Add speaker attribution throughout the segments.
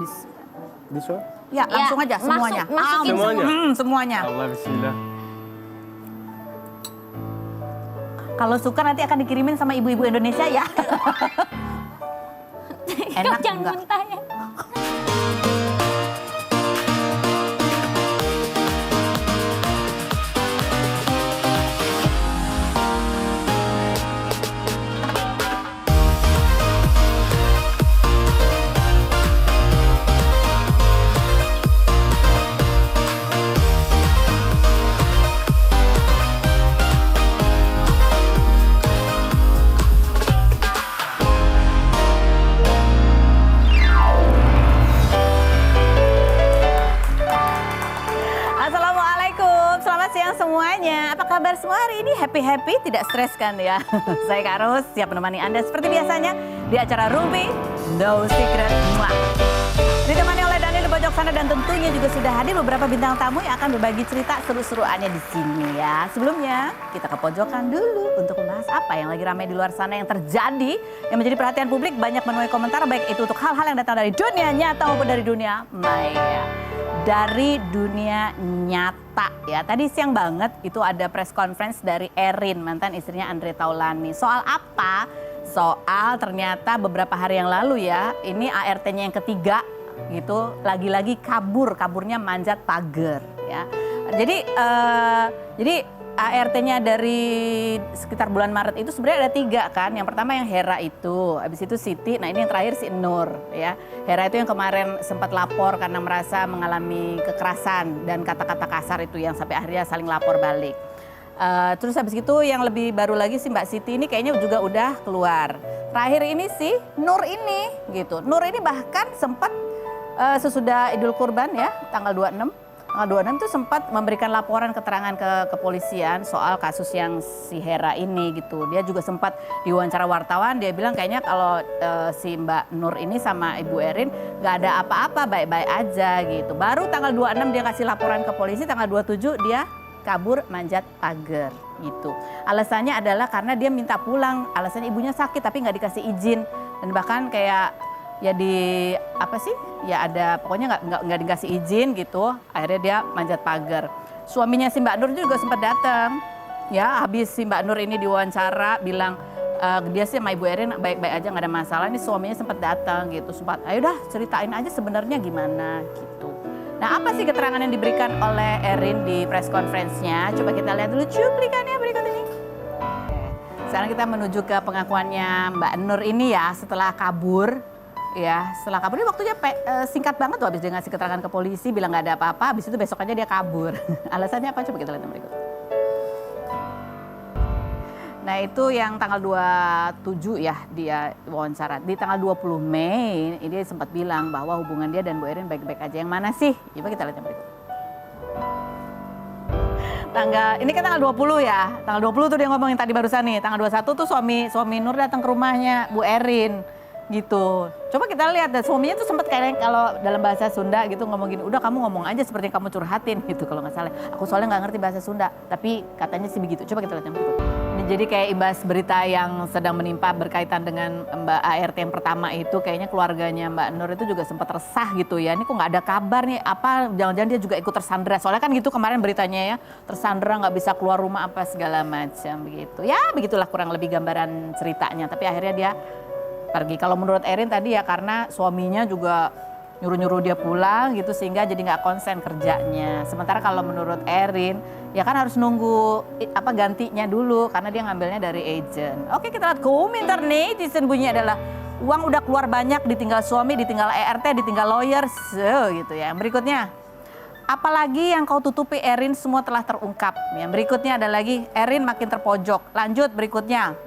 Speaker 1: Bis-
Speaker 2: Bisa?
Speaker 1: Ya, langsung aja semuanya.
Speaker 3: masukin
Speaker 2: Semuanya?
Speaker 1: Semuanya.
Speaker 2: Allah, bismillah.
Speaker 1: Kalau suka nanti akan dikirimin sama ibu-ibu Indonesia ya. Enak
Speaker 3: Jangan
Speaker 1: enggak?
Speaker 3: muntah ya.
Speaker 1: Assalamualaikum, selamat siang semuanya. Apa kabar semua hari ini? Happy-happy, tidak stres kan ya? Saya Kak Ros, siap menemani Anda seperti biasanya di acara Rumpi No Secret. Mwah. Ditemani oleh Daniel di pojok sana dan tentunya juga sudah hadir beberapa bintang tamu yang akan berbagi cerita seru-seruannya di sini ya. Sebelumnya kita ke pojokan dulu untuk membahas apa yang lagi ramai di luar sana yang terjadi, yang menjadi perhatian publik, banyak menuai komentar baik itu untuk hal-hal yang datang dari dunia nyata maupun dari dunia maya. Dari dunia nyata ya. Tadi siang banget itu ada press conference dari Erin, mantan istrinya Andre Taulani. Soal apa? Soal ternyata beberapa hari yang lalu ya, ini ART-nya yang ketiga gitu, lagi-lagi kaburnya manjat pagar ya. Jadi ART-nya dari sekitar bulan Maret itu sebenarnya ada 3 kan. Yang pertama yang Hera itu, habis itu Siti, nah ini yang terakhir si Nur ya. Hera itu yang kemarin sempat lapor karena merasa mengalami kekerasan dan kata-kata kasar itu yang sampai akhirnya saling lapor balik. Terus habis itu yang lebih baru lagi si Mbak Siti ini kayaknya juga udah keluar. Terakhir ini si Nur ini gitu. Nur ini bahkan sempat sesudah Idul Kurban ya, tanggal 26 itu sempat memberikan laporan keterangan ke kepolisian soal kasus yang si Hera ini gitu. Dia juga sempat diwawancara wartawan, dia bilang kayaknya kalau si Mbak Nur ini sama Ibu Erin gak ada apa-apa, baik-baik aja gitu. Baru tanggal 26 dia kasih laporan ke polisi, tanggal 27 dia kabur manjat pagar gitu. Alasannya adalah karena dia minta pulang, alasannya ibunya sakit tapi gak dikasih izin. Dan bahkan kayak ya di apa sih ya ada pokoknya nggak dikasih izin gitu, akhirnya dia manjat pagar. Suaminya si Mbak Nur juga sempat datang ya, habis si Mbak Nur ini diwawancara bilang dia sih sama Ibu Erin baik-baik aja nggak ada masalah. Ini suaminya sempat datang gitu, sempat ayo dah ceritain aja sebenarnya gimana gitu. Nah apa sih keterangan yang diberikan oleh Erin di press conference-nya? Coba kita lihat dulu cuplikannya berikut ini. Sekarang kita menuju ke pengakuannya Mbak Nur ini ya setelah kabur. Ya, setelah kabur ini waktunya singkat banget tuh, habis dia ngasih keterangan ke polisi bilang nggak ada apa-apa, habis itu besokannya dia kabur. Alasannya apa? Coba kita lihat yang berikut. Nah itu yang tanggal 27 ya dia wawancara. Di tanggal 20 Mei dia sempat bilang bahwa hubungan dia dan Bu Erin baik-baik aja. Yang mana sih? Coba kita lihat yang berikut. Ini kan tanggal 20 ya. Tanggal 20 tuh dia ngomongin tadi barusan nih. Tanggal 21 tuh suami Nur datang ke rumahnya Bu Erin. Gitu. Coba kita lihat, dan suaminya tuh sempat kayak kalau dalam bahasa Sunda gitu ngomong gini, udah kamu ngomong aja seperti yang kamu curhatin gitu kalau nggak salah. Aku soalnya nggak ngerti bahasa Sunda, tapi katanya sih begitu. Coba kita lihat yang berikut. Ini jadi kayak imbas berita yang sedang menimpa berkaitan dengan Mbak ART yang pertama itu, kayaknya keluarganya Mbak Nur itu juga sempat resah gitu ya. Ini kok nggak ada kabar nih, apa jangan-jangan dia juga ikut tersandra. Soalnya kan gitu kemarin beritanya ya, tersandra nggak bisa keluar rumah apa segala macam begitu. Ya begitulah kurang lebih gambaran ceritanya, tapi akhirnya dia pergi. Kalau menurut Erin tadi ya karena suaminya juga nyuruh-nyuruh dia pulang gitu sehingga jadi nggak konsen kerjanya. Sementara kalau menurut Erin ya kan harus nunggu apa gantinya dulu karena dia ngambilnya dari agent. Oke kita lihat komentar netizen bunyinya adalah uang udah keluar banyak, ditinggal suami, ditinggal ERT, ditinggal lawyer, gitu ya. Berikutnya, apalagi yang kau tutupi Erin semua telah terungkap. Yang berikutnya ada lagi Erin makin terpojok. Lanjut berikutnya,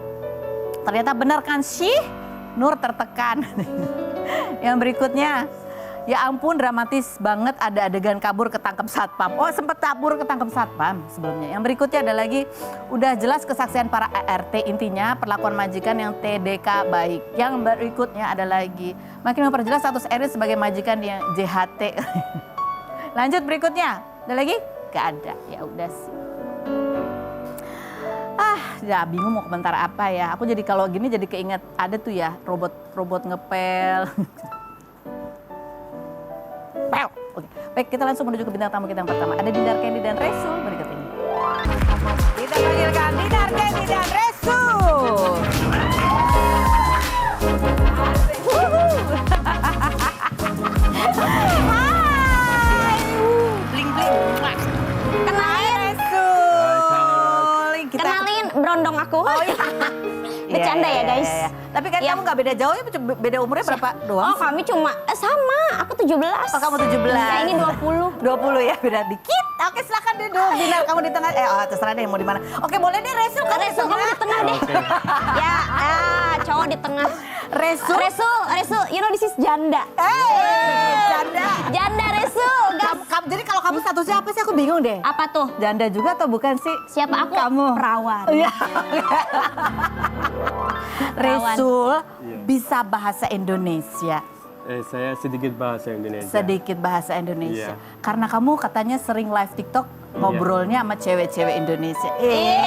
Speaker 1: ternyata benar kan sih? Nur tertekan. Yang berikutnya, ya ampun dramatis banget ada adegan kabur ketangkep satpam. Oh sempat kabur ketangkep satpam sebelumnya. Yang berikutnya ada lagi, udah jelas kesaksian para ART, intinya perlakuan majikan yang TDK baik. Yang berikutnya ada lagi, makin memperjelas status Erin sebagai majikan yang JHT. Lanjut berikutnya, ada lagi? Gak ada, ya udah sih. Ya bingung mau komentar apa ya. Aku jadi kalau gini jadi keinget ada tuh ya robot ngepel. Pew. Oke. Baik, kita langsung menuju ke bintang tamu kita yang pertama. Ada Dinar Candy dan Resul berikut ini. Kita panggilkan Dinar Candy dan Resul. Hai. Bling bling.
Speaker 2: Kenalin,
Speaker 1: Resul.
Speaker 2: kenalin berondong aku.
Speaker 1: Oh iya.
Speaker 2: Bercanda ya guys.
Speaker 1: Iya. Tapi kan
Speaker 2: Iya.
Speaker 1: kamu nggak beda jauh ya, beda umurnya berapa doang?
Speaker 2: Oh kami cuma, sama, aku 17.
Speaker 1: Oh, kamu 17.
Speaker 2: Ya ini 20.
Speaker 1: 20 ya, beda dikit. Oke, silakan duduk. Dinar, kamu di tengah. Terserah deh mau di mana. Oke, boleh deh Resul.
Speaker 2: Resul kamu di tengah deh. Ya, cowok di tengah.
Speaker 1: Resul.
Speaker 2: Resul, you know this is janda.
Speaker 1: Janda.
Speaker 2: Janda Resul, guys.
Speaker 1: Jadi kalau kamu statusnya apa sih? Aku bingung deh.
Speaker 2: Apa tuh?
Speaker 1: Janda juga atau bukan sih?
Speaker 2: Siapa aku?
Speaker 1: Kamu.
Speaker 2: Perawan.
Speaker 1: Iya.
Speaker 2: Perawan.
Speaker 1: Resul bisa bahasa Indonesia.
Speaker 3: Saya sedikit bahasa Indonesia.
Speaker 1: Sedikit bahasa Indonesia.
Speaker 3: Iya.
Speaker 1: Karena kamu katanya sering live TikTok ngobrolnya sama cewek-cewek Indonesia.
Speaker 2: Iya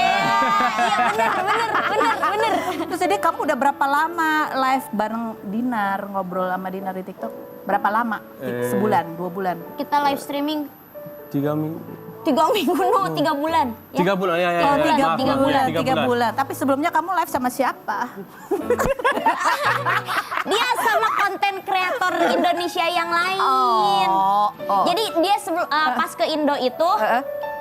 Speaker 2: bener.
Speaker 1: Terus jadi kamu udah berapa lama live bareng Dinar, ngobrol sama Dinar di TikTok? Berapa lama? Sebulan, 2 bulan?
Speaker 2: Kita live streaming
Speaker 3: 3 minggu.
Speaker 2: 3 minggu, 3 bulan. Ya.
Speaker 3: 3 bulan, ya.
Speaker 1: Oh,
Speaker 2: Tiga
Speaker 3: Maaf, maaf,
Speaker 2: bulan.
Speaker 3: ya,
Speaker 1: 3 bulan. Tapi sebelumnya kamu live sama siapa?
Speaker 2: Dia sama konten kreator Indonesia yang lain. Jadi dia pas ke Indo itu,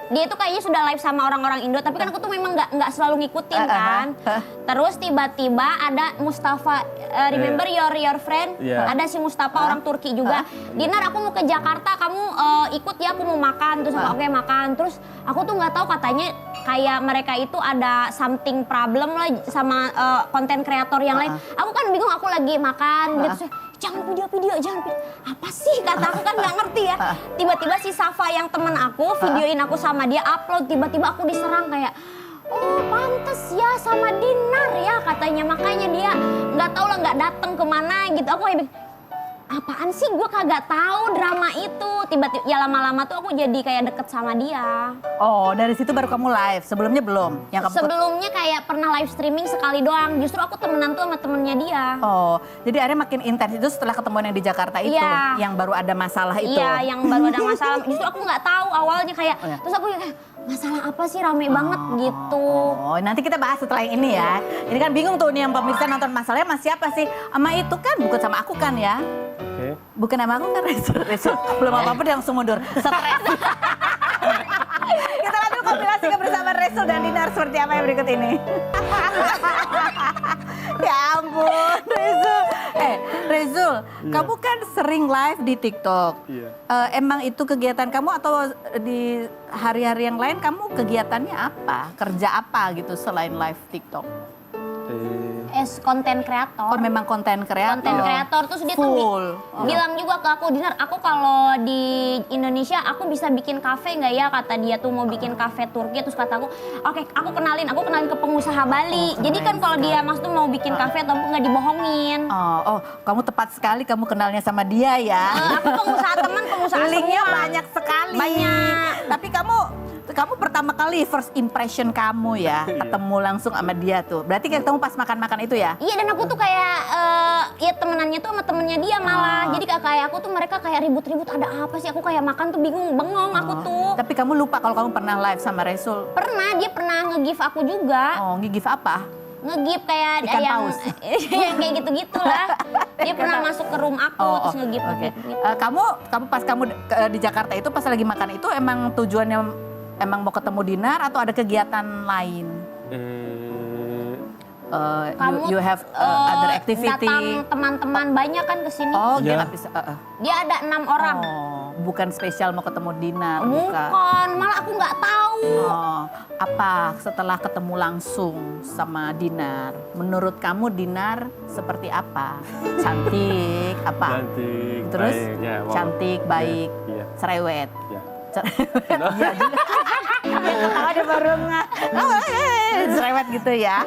Speaker 2: dia itu kayaknya sudah live sama orang-orang Indo, tapi kan aku tuh memang nggak selalu ngikutin kan. Terus tiba-tiba ada Mustafa, remember your friend?
Speaker 3: Yeah.
Speaker 2: Ada si Mustafa orang Turki juga. Dinar, aku mau ke Jakarta, kamu ikut ya, aku mau makan. Terus aku oke makan. Terus aku tuh nggak tahu, katanya kayak mereka itu ada something problem lah sama konten kreator yang lain. Aku kan bingung, aku lagi makan gitu. Jangan video, jangan video. Apa sih kata aku, kan nggak ngerti ya. Tiba-tiba si Safa yang temen aku videoin aku sama dia upload. Tiba-tiba aku diserang kayak, oh pantes ya sama Dinar ya katanya. Makanya dia nggak tahu lah nggak datang kemana gitu. Aku kayak apaan sih, gue kagak tahu drama itu. Tiba-tiba ya lama-lama tuh aku jadi kayak deket sama dia.
Speaker 1: Oh, dari situ baru kamu live. Sebelumnya belum? Yang kamu
Speaker 2: Sebelumnya kayak pernah live streaming sekali doang. Justru aku temenan tuh sama temennya dia.
Speaker 1: Oh, jadi akhirnya makin intens itu setelah ketemuan yang di Jakarta itu,
Speaker 2: Iya.
Speaker 1: yang baru ada masalah itu.
Speaker 2: Iya, yang baru ada masalah. Justru aku nggak tahu awalnya kayak. Terus aku kayak, masalah apa sih, rame banget gitu.
Speaker 1: Oh, nanti kita bahas setelah yang ini ya. Ini kan bingung tuh nih yang pemirsa nonton, masalahnya sama siapa sih? Sama itu kan, bukan sama aku kan ya?
Speaker 3: Oke.
Speaker 1: Bukan sama aku kan, Resul. Belum apa-apa dia langsung mundur. Stres. Kita lanjut kompilasi kebersamaan Resul dan Dinar seperti apa yang berikut ini. Ya ampun, Resul. Resul, kamu kan sering live di TikTok.
Speaker 3: Iya.
Speaker 1: Emang itu kegiatan kamu atau di hari-hari yang lain kamu kegiatannya apa? Kerja apa gitu selain live TikTok?
Speaker 2: Konten kreator.
Speaker 1: Oh, memang konten kreator.
Speaker 2: Konten kreator, terus dia tuh
Speaker 1: Full.
Speaker 2: bilang juga ke aku, Dinar, aku kalau di Indonesia aku bisa bikin kafe nggak ya, kata dia tuh mau bikin kafe Turki. Terus kata aku, oke, aku kenalin ke pengusaha Bali. Jadi kan kalau dia mas tuh mau bikin kafe atau nggak dibohongin.
Speaker 1: Oh, kamu tepat sekali kamu kenalnya sama dia ya.
Speaker 2: Aku pengusaha teman, pengusaha
Speaker 1: Linknya
Speaker 2: semua.
Speaker 1: banyak sekali.
Speaker 2: Banyak.
Speaker 1: Tapi kamu pertama kali first impression kamu ya ketemu langsung sama dia tuh. Berarti ketemu pas makan-makan itu ya?
Speaker 2: Iya, dan aku tuh kayak ya temenannya tuh sama temennya dia malah. Jadi kayak aku tuh mereka kayak ribut-ribut, ada apa sih? Aku kayak makan tuh bingung, bengong aku tuh.
Speaker 1: Tapi kamu lupa kalau kamu pernah live sama Resul.
Speaker 2: Dia pernah nge-give aku juga.
Speaker 1: Oh, nge-give apa?
Speaker 2: Nge-give kayak
Speaker 1: Ikan
Speaker 2: yang
Speaker 1: paus.
Speaker 2: yang kayak gitu-gitu lah. Dia pernah masuk ke room aku terus nge-give
Speaker 1: Oke.
Speaker 2: gitu.
Speaker 1: Kamu pas kamu di Jakarta itu pas lagi makan itu emang tujuannya emang mau ketemu Dinar atau ada kegiatan lain? You have other activity?
Speaker 2: Datang teman-teman banyak kan ke sini.
Speaker 1: Oh, dia
Speaker 3: Ya.
Speaker 1: nggak bisa.
Speaker 2: Dia ada 6 orang.
Speaker 1: Oh, bukan spesial mau ketemu Dinar,
Speaker 2: Bukan, malah aku nggak tahu.
Speaker 1: Oh, apa setelah ketemu langsung sama Dinar? Menurut kamu Dinar seperti apa? Cantik, apa?
Speaker 3: Cantik,
Speaker 1: Terus
Speaker 3: baik, ya, wow.
Speaker 1: cantik, baik,
Speaker 3: Iya.
Speaker 1: cerewet.
Speaker 3: Ya.
Speaker 1: Iya juga. Ketawa dia baru cerewet gitu ya.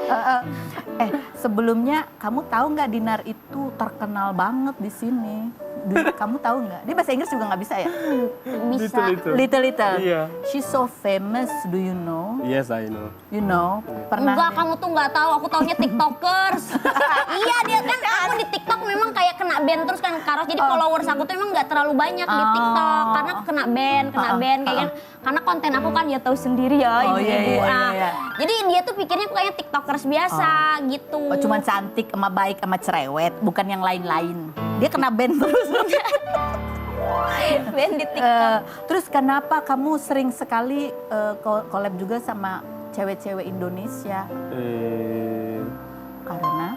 Speaker 1: Sebelumnya kamu tahu nggak Dinar itu terkenal banget di sini Kamu tahu nggak? Dia bahasa Inggris juga nggak bisa ya?
Speaker 2: Bisa.
Speaker 1: Little.
Speaker 3: Iya.
Speaker 1: She's so famous, do you know?
Speaker 3: Yes, I know.
Speaker 1: You know? Pernah?
Speaker 2: Enggak, kamu tuh nggak tahu. Aku taunya TikTokers. Iya, dia kan aku di TikTok memang kayak kena ban terus kan Karos. Jadi followers aku tuh emang nggak terlalu banyak di TikTok karena aku kena ban kayak gitu. Karena konten aku kan ya tahu sendiri ya
Speaker 1: Oh,
Speaker 2: ibu-ibu.
Speaker 1: iya.
Speaker 2: Nah, jadi dia tuh pikirnya aku kayak TikTokers biasa gitu.
Speaker 1: Oh, cuman cantik sama baik sama cerewet, bukan yang lain-lain. Dia kena ban terus.
Speaker 2: ban di TikTok.
Speaker 1: Terus kenapa kamu sering sekali collab juga sama cewek-cewek Indonesia? Karena?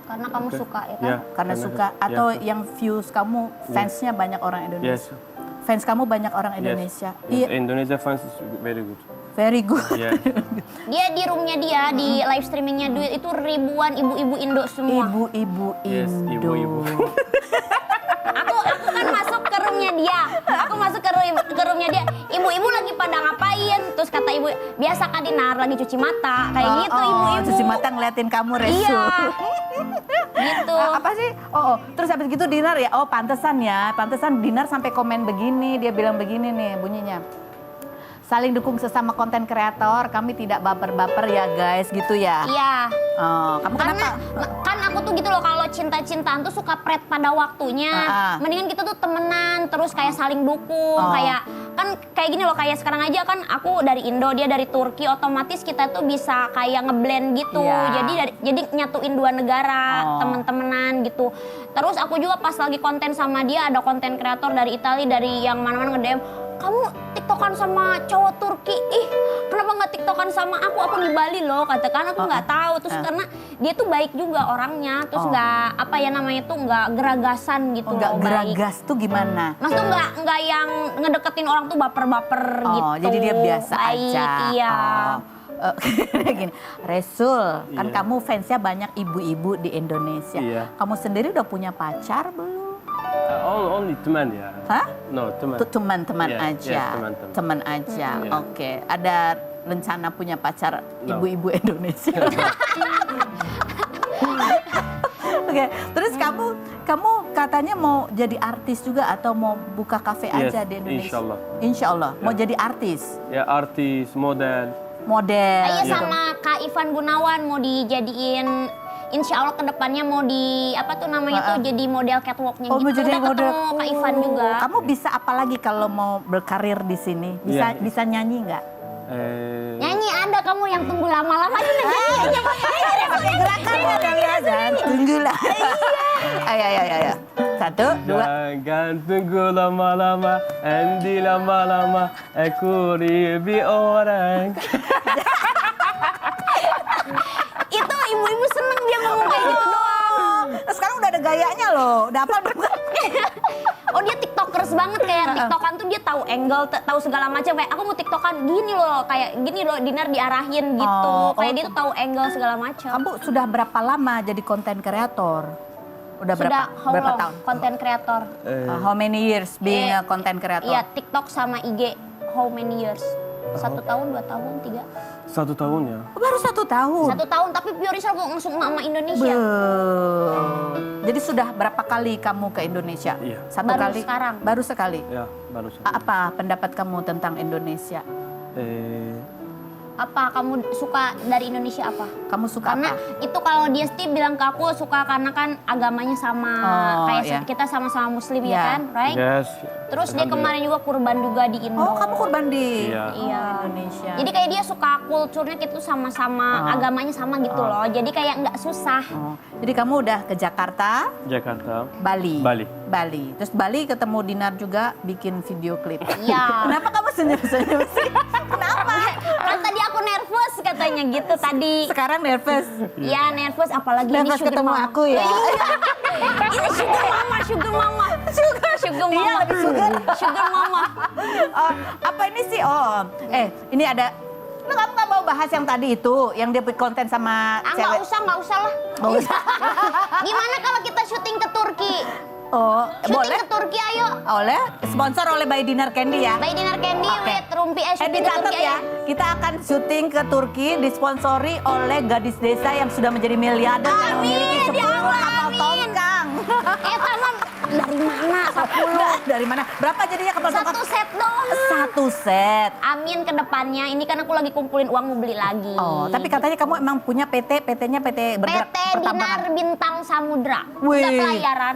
Speaker 2: Karena kamu suka ya kan?
Speaker 3: Ya,
Speaker 1: Karena suka atau yang views kamu fansnya banyak orang Indonesia.
Speaker 3: Yes.
Speaker 1: Fans kamu banyak orang Indonesia.
Speaker 3: Yes.
Speaker 1: Iya,
Speaker 3: Indonesia fans is very good.
Speaker 1: very good.
Speaker 3: Yeah.
Speaker 2: Dia di roomnya dia, di live streamingnya Duit itu ribuan ibu-ibu Indo semua.
Speaker 1: Ibu-ibu
Speaker 3: Yes,
Speaker 1: Indo.
Speaker 3: ibu-ibu.
Speaker 2: Aku kan masuk ke roomnya dia. Aku masuk ke roomnya dia. Ibu-ibu lagi pada ngapain? Terus kata ibu, biasa Kak Dinar lagi cuci mata. Kayak gitu ibu-ibu.
Speaker 1: Cuci mata ngeliatin kamu Resul.
Speaker 2: Iya. Gitu.
Speaker 1: Apa sih? Terus habis gitu Dinar ya, pantesan Dinar sampai komen begini, dia bilang begini nih bunyinya. Saling dukung sesama konten kreator, kami tidak baper-baper ya guys, gitu ya.
Speaker 2: Iya.
Speaker 1: Kamu
Speaker 2: Karena
Speaker 1: kenapa?
Speaker 2: kan aku tuh gitu loh, kalau cinta-cintaan tuh suka pret pada waktunya. Mendingan kita tuh temenan, terus kayak saling dukung, kayak gini loh, kayak sekarang aja kan aku dari Indo, dia dari Turki, otomatis kita tuh bisa kayak ngeblend gitu.
Speaker 1: Iya.
Speaker 2: Jadi nyatuin dua negara, temen-temenan gitu. Terus aku juga pas lagi konten sama dia, ada konten kreator dari Italia, dari yang mana-mana nge-DM, kamu tiktokan sama cowok Turki, kenapa nggak tiktokan sama aku? Aku di Bali loh, katakan aku nggak tahu. Terus karena dia tuh baik juga orangnya, terus nggak nggak geragasan gitu
Speaker 1: Nggak
Speaker 2: loh, baik.
Speaker 1: geragas tuh gimana?
Speaker 2: Maksudnya nggak yang ngedeketin orang tuh baper-baper gitu.
Speaker 1: Jadi dia biasa
Speaker 2: baik,
Speaker 1: aja.
Speaker 2: Iya.
Speaker 1: Gini, Resul, kan kamu fansnya banyak ibu-ibu di Indonesia.
Speaker 3: Iya.
Speaker 1: Kamu sendiri udah punya pacar belum?
Speaker 3: Only teman ya.
Speaker 1: Hah?
Speaker 3: No, teman.
Speaker 1: Tuh teman-teman
Speaker 3: Yes,
Speaker 1: aja.
Speaker 3: yes, teman-teman.
Speaker 1: Teman aja.
Speaker 3: Iya.
Speaker 1: Oke. Ada rencana punya pacar
Speaker 3: No.
Speaker 1: ibu-ibu Indonesia? Oke. Terus kamu katanya mau jadi artis juga atau mau buka kafe
Speaker 3: Yes,
Speaker 1: aja di Indonesia?
Speaker 3: insyaallah.
Speaker 1: Insyaallah. Mau
Speaker 3: Ya.
Speaker 1: jadi artis,
Speaker 3: Ya artis, model.
Speaker 1: model.
Speaker 2: Iya,
Speaker 1: gitu.
Speaker 2: sama Kak Ivan Gunawan mau dijadiin, insya Allah kedepannya mau di apa tuh namanya tuh jadi model catwalknya
Speaker 1: Oh, mau
Speaker 2: gitu.
Speaker 1: jadi
Speaker 2: Udah
Speaker 1: model.
Speaker 2: ketemu Kak Ivan juga.
Speaker 1: Kamu bisa apa lagi kalau mau berkarir di sini? Bisa
Speaker 3: Iya.
Speaker 1: bisa nyanyi nggak?
Speaker 2: Nyanyi ada kamu yang tunggu lama-lama aja nyanyi.
Speaker 1: Pakai gerakannya kali aja. Tunggulah. Ayo. 1, 2.
Speaker 3: Jangan tunggu lama-lama, Andi lama-lama, aku lebih orang.
Speaker 2: Itu ibu-ibu seneng dia ngomong kayak gitu doang.
Speaker 1: Sekarang udah ada gayanya loh. Udah apa belum?
Speaker 2: Oh, dia tiktokers banget, kayak tiktokan tuh dia tahu angle, tahu segala macam. Kayak aku mau tiktokan gini loh, kayak gini loh, Dinar diarahin gitu. Kayak dia tuh tahu angle segala macam.
Speaker 1: Kamu sudah berapa lama jadi konten kreator? Udah
Speaker 2: Sudah
Speaker 1: berapa tahun?
Speaker 2: konten kreator.
Speaker 1: How many years being a content creator?
Speaker 2: Iya, TikTok sama IG how many years? 1 tahun, 2 tahun, 3.
Speaker 3: 1 tahun ya.
Speaker 1: Oh, baru 1 tahun.
Speaker 2: 1 tahun, tapi Piorisal langsung sama Indonesia.
Speaker 1: Jadi sudah berapa kali kamu ke Indonesia?
Speaker 3: Iya.
Speaker 1: Satu
Speaker 2: Baru
Speaker 1: kali?
Speaker 2: sekarang.
Speaker 1: Baru sekali?
Speaker 3: Ya, baru saja.
Speaker 1: Apa pendapat kamu tentang Indonesia?
Speaker 2: Apa kamu suka dari Indonesia apa?
Speaker 1: Kamu suka
Speaker 2: Karena
Speaker 1: apa?
Speaker 2: itu kalau dia Steve bilang ke aku suka karena kan agamanya sama, kayak
Speaker 1: iya.
Speaker 2: kita sama-sama Muslim
Speaker 1: Iya.
Speaker 2: ya kan, right?
Speaker 3: Yes.
Speaker 2: Terus dia kemarin juga kurban juga di Indo.
Speaker 1: Oh, kamu kurban di
Speaker 2: Iya.
Speaker 1: Indonesia.
Speaker 2: Jadi kayak dia suka kulturnya gitu sama-sama, agamanya sama gitu loh. Jadi kayak nggak susah.
Speaker 1: Jadi kamu udah ke Jakarta,
Speaker 3: Jakarta.
Speaker 1: Bali.
Speaker 3: Bali.
Speaker 1: Terus Bali ketemu Dinar juga bikin video klip.
Speaker 2: Iya.
Speaker 1: Kenapa kamu senyum-senyum sih? Kenapa?
Speaker 2: Kan tadi aku nervous katanya gitu tadi.
Speaker 1: Sekarang nervous.
Speaker 2: Iya nervous, apalagi ini
Speaker 1: Nervous
Speaker 2: sugar
Speaker 1: ketemu
Speaker 2: mama.
Speaker 1: aku ya.
Speaker 2: Ini sugar mama. Sugar mama.
Speaker 1: Iya, lebih sugar.
Speaker 2: Sugar mama.
Speaker 1: Apa ini sih? Ini ada. Nah, kamu nggak mau bahas yang tadi itu, yang dia konten sama
Speaker 2: Nggak
Speaker 1: cewek?
Speaker 2: usah lah.
Speaker 1: Nggak usah.
Speaker 2: Gimana kalau kita syuting ke Turki?
Speaker 1: Boleh?
Speaker 2: Syuting ke Turki ayo.
Speaker 1: Oleh, sponsor oleh By Dinar Candy ya.
Speaker 2: By Dinar Candy
Speaker 1: Oke.
Speaker 2: with Rumpi syuting ke
Speaker 1: Dicatat
Speaker 2: Turki
Speaker 1: ya,
Speaker 2: ayo.
Speaker 1: kita akan syuting ke Turki disponsori oleh gadis desa yang sudah menjadi miliarder yang
Speaker 2: Amin,
Speaker 1: memiliki 10
Speaker 2: ya Allah,
Speaker 1: kapal
Speaker 2: amin.
Speaker 1: tongkang.
Speaker 2: Sama Dari mana? 10.
Speaker 1: Dari mana? Berapa jadinya kapal tongkang?
Speaker 2: Satu set doang.
Speaker 1: Satu set.
Speaker 2: Amin ke depannya. Ini kan aku lagi kumpulin uang mau beli lagi.
Speaker 1: Oh, tapi katanya kamu emang punya PT, PT-nya PT bergerak
Speaker 2: PT Dinar
Speaker 1: pertambangan.
Speaker 2: Bintang Samudra.
Speaker 1: Wih.
Speaker 2: Enggak pelayaran.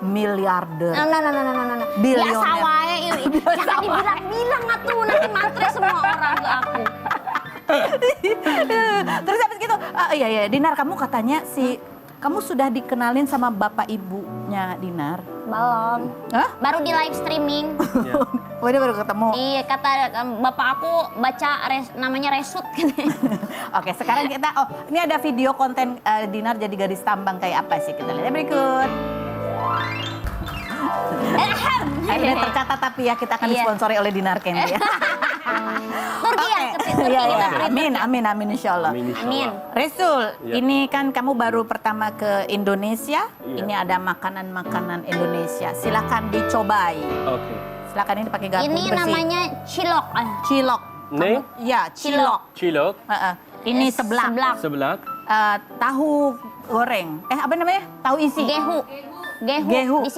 Speaker 1: Miliarder.
Speaker 2: Nah.
Speaker 1: Bilioner.
Speaker 2: Biasa wae. Jangan dibilang-bilang atuh nanti matre semua orang ke aku.
Speaker 1: Terus habis gitu, iya, Dinar, kamu katanya kamu sudah dikenalin sama bapak ibunya Dinar?
Speaker 2: Belum.
Speaker 1: Hah?
Speaker 2: Baru di live streaming.
Speaker 3: Ya.
Speaker 1: Oh, dia baru ketemu.
Speaker 2: Iya, kata bapak aku baca namanya resut gitu.
Speaker 1: Oke, sekarang kita, ini ada video konten Dinar jadi gadis tambang kayak apa sih? Kita lihat berikut. Ini tercatat tapi ya kita akan
Speaker 2: Iya.
Speaker 1: disponsori oleh Dinar Candy.
Speaker 2: Turki ya, ke Turki
Speaker 1: Iya,
Speaker 2: kita
Speaker 1: iya. Amin insya Allah.
Speaker 3: Amin, insya
Speaker 2: Amin.
Speaker 3: Allah.
Speaker 1: Resul,
Speaker 3: Iya.
Speaker 1: ini kan kamu baru pertama ke Indonesia.
Speaker 3: Iya.
Speaker 1: Ini ada makanan-makanan Indonesia. Silakan dicobai.
Speaker 3: Oke.
Speaker 1: Silakan ini pakai garpu
Speaker 2: Ini
Speaker 1: bersih.
Speaker 2: namanya cilok.
Speaker 1: Cilok.
Speaker 3: Name?
Speaker 1: Ya, cilok.
Speaker 3: Cilok,
Speaker 1: Ini seblak.
Speaker 3: seblak,
Speaker 1: Tahu goreng. Apa namanya? Tahu isi. Gehu.
Speaker 2: This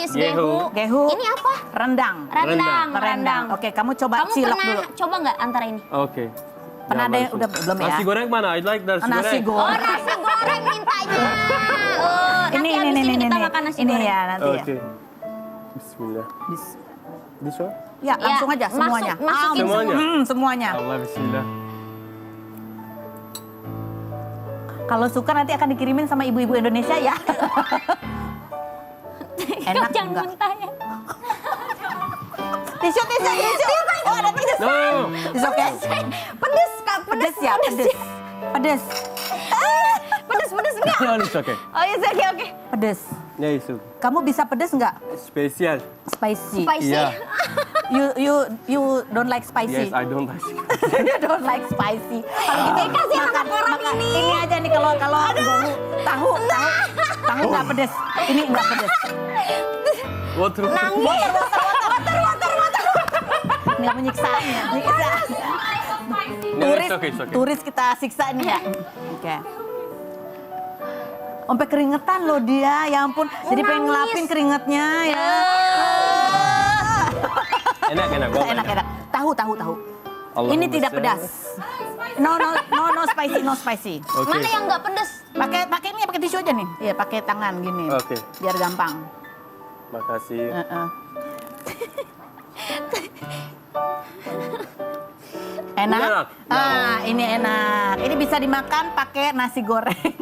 Speaker 2: is
Speaker 3: Gehu.
Speaker 2: gehu. Ini apa?
Speaker 1: Rendang.
Speaker 2: Rendang.
Speaker 1: Oke, kamu coba
Speaker 2: Kamu
Speaker 1: cilok
Speaker 2: pernah
Speaker 1: dulu.
Speaker 2: coba nggak antara ini?
Speaker 3: Oke.
Speaker 1: Pernah ada yang
Speaker 3: Jangan
Speaker 1: udah
Speaker 3: langsung.
Speaker 1: belum ya?
Speaker 3: Nasi goreng mana? I like nasi goreng.
Speaker 1: Nasi
Speaker 2: Oh,
Speaker 1: goreng.
Speaker 2: nasi goreng mintanya. Nanti habis ini kita makan nasi
Speaker 1: ini
Speaker 2: goreng.
Speaker 1: ya nanti ya.
Speaker 3: Oke. Bismillah. This one?
Speaker 1: Ya, langsung aja
Speaker 2: masuk-
Speaker 1: semuanya.
Speaker 2: masukin
Speaker 3: Semuanya?
Speaker 1: Semuanya.
Speaker 3: Allah bismillah.
Speaker 1: Kalau suka nanti akan dikirimin sama ibu-ibu Indonesia ya. Enak
Speaker 2: Jangan
Speaker 1: enggak?
Speaker 2: muntah ya.
Speaker 1: Tisu. Oh, ada tisu.
Speaker 3: No.
Speaker 1: Tisu, oke.
Speaker 2: Pedes, Kak.
Speaker 1: Pedes ya, pedes. Pedes.
Speaker 2: Pedes enggak?
Speaker 3: No, it's okay.
Speaker 2: Oh, iya, oke.
Speaker 1: Pedes.
Speaker 3: Yeah, it's okay.
Speaker 1: Kamu bisa pedes nggak?
Speaker 3: Spesial.
Speaker 1: Spicy.
Speaker 2: Spicy.
Speaker 3: Iya.
Speaker 1: You don't like spicy.
Speaker 3: Yes, I don't like.
Speaker 1: You don't like spicy. Kalau gitu
Speaker 2: kasih anak orang ini.
Speaker 1: Ini aja nih kalau tahu nggak pedes. Ini nggak pedes.
Speaker 3: Water.
Speaker 2: Nangis.
Speaker 1: Ini menyiksa.
Speaker 3: No, it's okay, it's okay.
Speaker 1: Turis kita siksa nih ya. Oke. Sampai keringetan loh dia, ya ampun. Jadi pengen ngelapin keringetnya ya.
Speaker 3: Enak.
Speaker 1: Enak. Tahu.
Speaker 3: Allahumma
Speaker 1: Ini tidak
Speaker 3: salli.
Speaker 1: pedas. No spicy.
Speaker 3: Oke.
Speaker 2: Mana yang nggak pedes?
Speaker 1: Pakai ini pakai tisu aja nih. Iya, pakai tangan gini.
Speaker 3: Oke.
Speaker 1: Biar gampang.
Speaker 3: Makasih.
Speaker 1: Enak?
Speaker 3: Enak.
Speaker 1: Ini enak. Ini bisa dimakan pakai nasi goreng.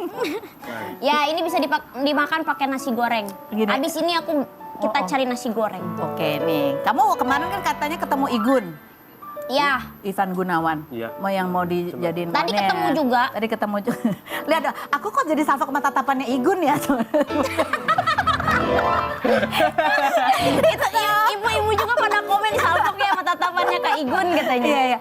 Speaker 2: Ya, ini bisa dimakan pakai nasi goreng.
Speaker 1: Gini.
Speaker 2: Habis ini kita cari nasi goreng.
Speaker 1: Oke nih. Kamu kemarin kan katanya ketemu Igun.
Speaker 2: Ya,
Speaker 1: Ivan Gunawan.
Speaker 3: Iya.
Speaker 1: Mau dijadiin
Speaker 2: Tadi
Speaker 1: mana?
Speaker 2: ketemu juga.
Speaker 1: Tadi ketemu juga. Lihat, aku kok jadi salvo sama tatapannya Igun ya?
Speaker 2: itu ibu-ibu juga pada komen salpok ya sama tatapannya Kak Igun katanya.
Speaker 1: Iya.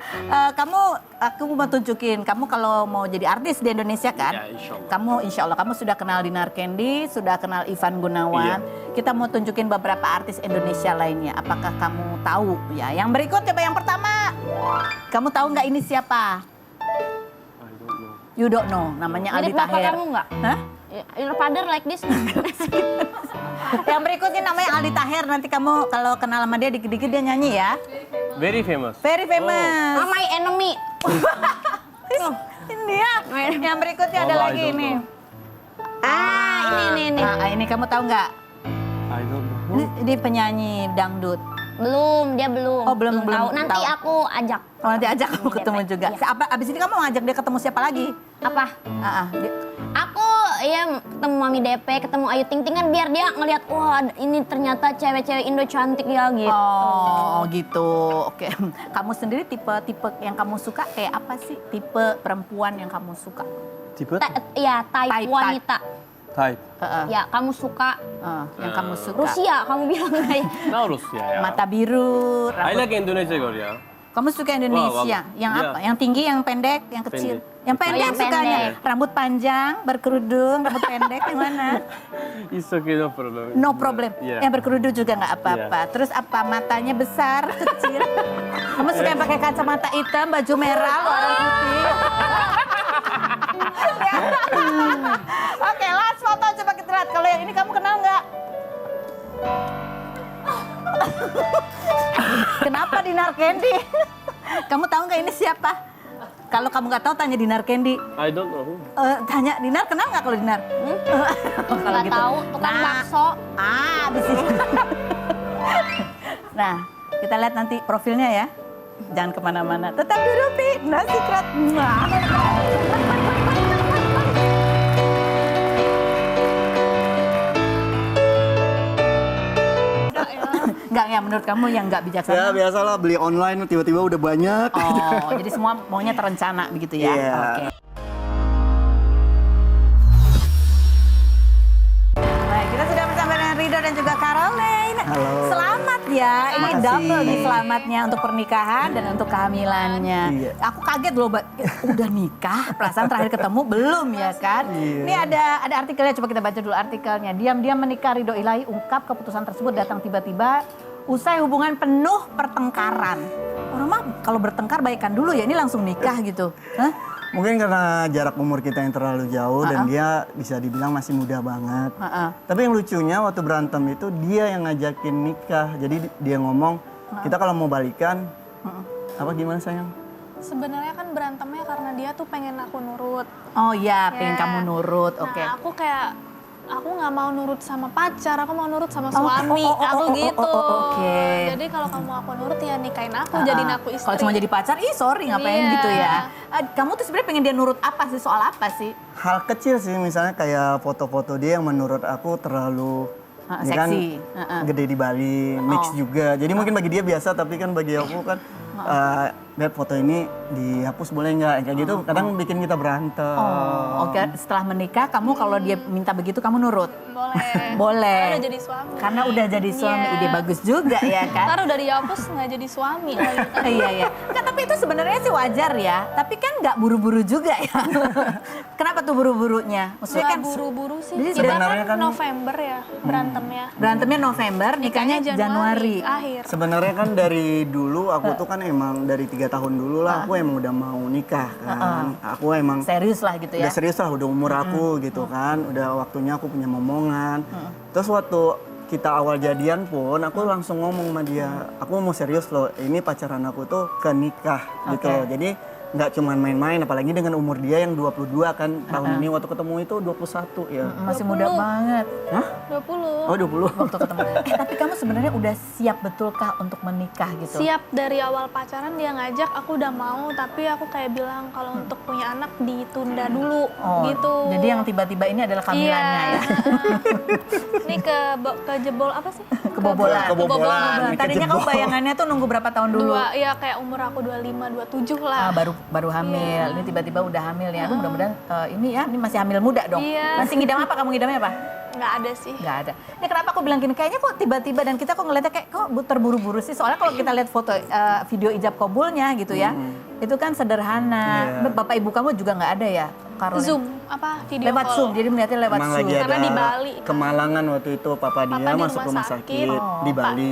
Speaker 1: Aku mau tunjukin, kamu kalau mau jadi artis di Indonesia kan?
Speaker 3: Ya, insya Allah.
Speaker 1: Kamu insya Allah, kamu sudah kenal Dinar Candy, sudah kenal Ivan Gunawan.
Speaker 3: Iya.
Speaker 1: Kita mau tunjukin beberapa artis Indonesia lainnya. Apakah kamu tahu? Ya, yang berikut coba yang pertama. Kamu tahu nggak ini siapa?
Speaker 3: I don't know.
Speaker 1: You don't know, namanya Aldi
Speaker 2: Mirip bapak
Speaker 1: Taher.
Speaker 2: kamu nggak?
Speaker 1: Hah?
Speaker 2: Your father like this?
Speaker 1: Yang berikutnya namanya Aldi Taher. Nanti kamu kalau kenal sama dia dikit-dikit dia nyanyi ya.
Speaker 3: Very famous.
Speaker 1: Very famous.
Speaker 2: Oh, my enemy.
Speaker 1: Ini dia. Yang berikutnya ada
Speaker 3: Allah,
Speaker 1: lagi
Speaker 3: I don't
Speaker 1: ini.
Speaker 3: know.
Speaker 2: Ini.
Speaker 1: Ini kamu tahu nggak?
Speaker 3: I don't know.
Speaker 1: Ini penyanyi dangdut.
Speaker 2: Dia belum.
Speaker 1: Oh, belum
Speaker 2: tahu. Nanti
Speaker 1: tahu.
Speaker 2: aku ajak.
Speaker 1: Oh, nanti ajak kamu
Speaker 2: Iya,
Speaker 1: ketemu
Speaker 2: Pak.
Speaker 1: juga.
Speaker 2: Iya.
Speaker 1: Abis ini kamu mau ngajak dia ketemu siapa lagi?
Speaker 2: Apa? Aku ya ketemu Mami DP, ketemu Ayu Ting Ting kan biar dia ngelihat wah ini ternyata cewek-cewek Indo cantik ya gitu.
Speaker 1: Oh gitu, oke. Kamu sendiri tipe yang kamu suka kayak apa sih? Tipe perempuan yang kamu suka?
Speaker 3: Tipe?
Speaker 2: Ya type
Speaker 1: Type.
Speaker 2: wanita.
Speaker 3: Type.
Speaker 2: Ya kamu suka
Speaker 1: Yang kamu suka.
Speaker 2: Rusia kamu bilang kayak.
Speaker 3: Nah, Rusia ya.
Speaker 1: Mata biru,
Speaker 3: I
Speaker 1: rambut.
Speaker 3: like Indonesia Korea.
Speaker 1: Kamu suka Indonesia?
Speaker 3: Wah,
Speaker 1: Yang
Speaker 3: iya.
Speaker 1: apa? Yang tinggi, yang pendek, yang kecil?
Speaker 3: Pendek.
Speaker 1: Yang pendek
Speaker 2: yang
Speaker 1: sukanya.
Speaker 2: pendek.
Speaker 1: Rambut panjang, berkerudung, rambut pendek, yang mana?
Speaker 3: It's okay, no problem.
Speaker 1: No problem.
Speaker 3: Yeah.
Speaker 1: Yang berkerudung juga nggak apa-apa. Terus apa? Matanya besar, kecil. Kamu suka yang pakai kacamata hitam, baju merah, warna putih. Oke, last foto coba kita lihat. Kalau yang ini kamu kenal nggak? Kenapa Dinar Candy? Kamu tahu nggak ini siapa? Kalau kamu nggak tahu tanya Dinar Candy.
Speaker 3: I don't know who.
Speaker 1: Tanya Dinar, kenal nggak kalau Dinar? Kalau
Speaker 2: Nggak
Speaker 1: gitu.
Speaker 2: tahu, tukang
Speaker 1: Nah.
Speaker 2: bakso.
Speaker 1: Abis itu. Nah, kita lihat nanti profilnya ya. Jangan kemana-mana. Tetap di Rupi, No Secret. Nah. Enggak ya, menurut kamu yang nggak
Speaker 4: Ya
Speaker 1: bijaksana?
Speaker 4: biasalah beli online tiba-tiba udah banyak.
Speaker 1: Oh, jadi semua maunya terencana begitu ya?
Speaker 4: Iya.
Speaker 1: Oke. Baik, kita sudah bersama dengan Rido dan juga Caroline.
Speaker 4: Halo.
Speaker 1: Selamat ya, ini
Speaker 4: Makasih.
Speaker 1: double nih selamatnya untuk pernikahan dan untuk kehamilannya.
Speaker 4: Iya.
Speaker 1: Aku kaget loh, Mbak. Udah nikah, perasaan terakhir ketemu belum ya kan?
Speaker 4: Iya.
Speaker 1: Ini ada artikelnya, coba kita baca dulu artikelnya. Diam-diam menikah, Ridho Ilahi ungkap keputusan tersebut datang tiba-tiba usai hubungan penuh pertengkaran. Orang mah kalau bertengkar baikan dulu ya, ini langsung nikah gitu. Hah?
Speaker 4: Mungkin karena jarak umur kita yang terlalu jauh dan dia bisa dibilang masih muda banget. Tapi yang lucunya waktu berantem itu dia yang ngajakin nikah. Jadi dia ngomong, kita kalau mau balikan, apa gimana sayang?
Speaker 5: Sebenarnya kan berantemnya karena dia tuh pengen aku nurut.
Speaker 1: Oh iya, pengen
Speaker 5: Ya.
Speaker 1: kamu nurut, oke.
Speaker 5: Nah, aku nggak mau nurut sama pacar, aku mau nurut sama suami, aku gitu.
Speaker 1: Oke.
Speaker 5: Jadi kalau kamu aku nurut ya nikahin aku, jadiin aku istri.
Speaker 1: Kalau cuma jadi pacar, sorry ngapain
Speaker 5: Iya.
Speaker 1: gitu ya. Kamu tuh sebenarnya pengen dia nurut apa sih, soal apa sih?
Speaker 4: Hal kecil sih, misalnya kayak foto-foto dia yang menurut aku terlalu dia kan
Speaker 1: seksi.
Speaker 4: gede di Bali, mix juga. Jadi mungkin bagi dia biasa, tapi kan bagi aku kan, Beb foto ini dihapus boleh nggak? Kayak gitu kadang bikin kita berantem.
Speaker 1: Oh, oke. Setelah menikah, kamu kalau dia minta begitu, kamu nurut?
Speaker 5: Boleh.
Speaker 1: Boleh.
Speaker 5: Karena udah jadi suami.
Speaker 1: Karena udah jadi suami,
Speaker 5: Iya.
Speaker 1: ide bagus juga ya kan?
Speaker 5: Ntar udah dihapus nggak jadi suami lagi.
Speaker 1: Iya, iya. Nggak, tapi itu sebenarnya sih wajar ya. Tapi kan nggak buru-buru juga ya. Kenapa tuh buru-burunya? Maksudnya
Speaker 5: Nggak
Speaker 1: kan
Speaker 5: buru-buru sih.
Speaker 4: Jadi
Speaker 5: Kita
Speaker 4: sebenarnya
Speaker 5: kan
Speaker 4: kan-
Speaker 5: November ya berantemnya.
Speaker 1: berantemnya November, nikahnya Januari.
Speaker 5: Akhir.
Speaker 4: Sebenarnya kan dari dulu aku tuh kan emang dari 3 tahun dulu lah aku emang udah mau nikah kan. Aku emang
Speaker 1: Serius lah gitu ya.
Speaker 4: udah serius lah, udah umur aku gitu kan. Udah waktunya aku punya momongan. Terus waktu kita awal jadian pun aku langsung ngomong sama dia, aku mau serius loh, ini pacaran aku tuh ke nikah gitu
Speaker 1: Oke.
Speaker 4: loh. Jadi nggak cuma main-main, apalagi dengan umur dia yang 22 kan. Tahun ini waktu ketemu itu 21 ya.
Speaker 1: Masih muda banget.
Speaker 4: Hah?
Speaker 5: 20.
Speaker 4: Oh 20?
Speaker 1: Waktu ketemu. Tapi kamu sebenarnya udah siap betulkah untuk menikah gitu?
Speaker 5: Siap dari awal pacaran dia ngajak, aku udah mau, tapi aku kayak bilang kalau untuk punya anak ditunda dulu
Speaker 1: Oh,
Speaker 5: gitu.
Speaker 1: jadi yang tiba-tiba ini adalah kehamilannya ya?
Speaker 5: Ini ke jebol apa sih?
Speaker 1: Kebobolan.
Speaker 4: Kebobolan.
Speaker 1: Tadinya kamu
Speaker 4: Kejebol.
Speaker 1: bayangannya tuh nunggu berapa tahun dulu?
Speaker 5: Ya kayak umur aku 25, 27 lah.
Speaker 1: Baru hamil, ini tiba-tiba udah hamil ya. Aduh mudah-mudahan ini masih hamil muda dong.
Speaker 5: Iya.
Speaker 1: Masih ngidam apa, kamu ngidamnya apa?
Speaker 5: Nggak ada sih.
Speaker 1: Nggak ada. Ini kenapa aku bilang gini, kayaknya kok tiba-tiba dan kita kok ngeliatnya kayak kok terburu-buru sih. Soalnya kalau kita lihat foto video ijab kabulnya gitu ya, itu kan sederhana.
Speaker 4: Iya.
Speaker 1: Bapak ibu kamu juga nggak ada ya? Caroline?
Speaker 5: Zoom apa video
Speaker 1: Lewat
Speaker 5: call.
Speaker 1: Zoom, jadi melihatnya lewat
Speaker 4: Emang
Speaker 1: Zoom.
Speaker 4: lagi
Speaker 5: Karena
Speaker 4: ada
Speaker 5: di Bali.
Speaker 4: kemalangan waktu itu papa dia
Speaker 5: di
Speaker 4: masuk
Speaker 5: rumah
Speaker 4: rumah
Speaker 5: sakit.
Speaker 4: sakit di Bali.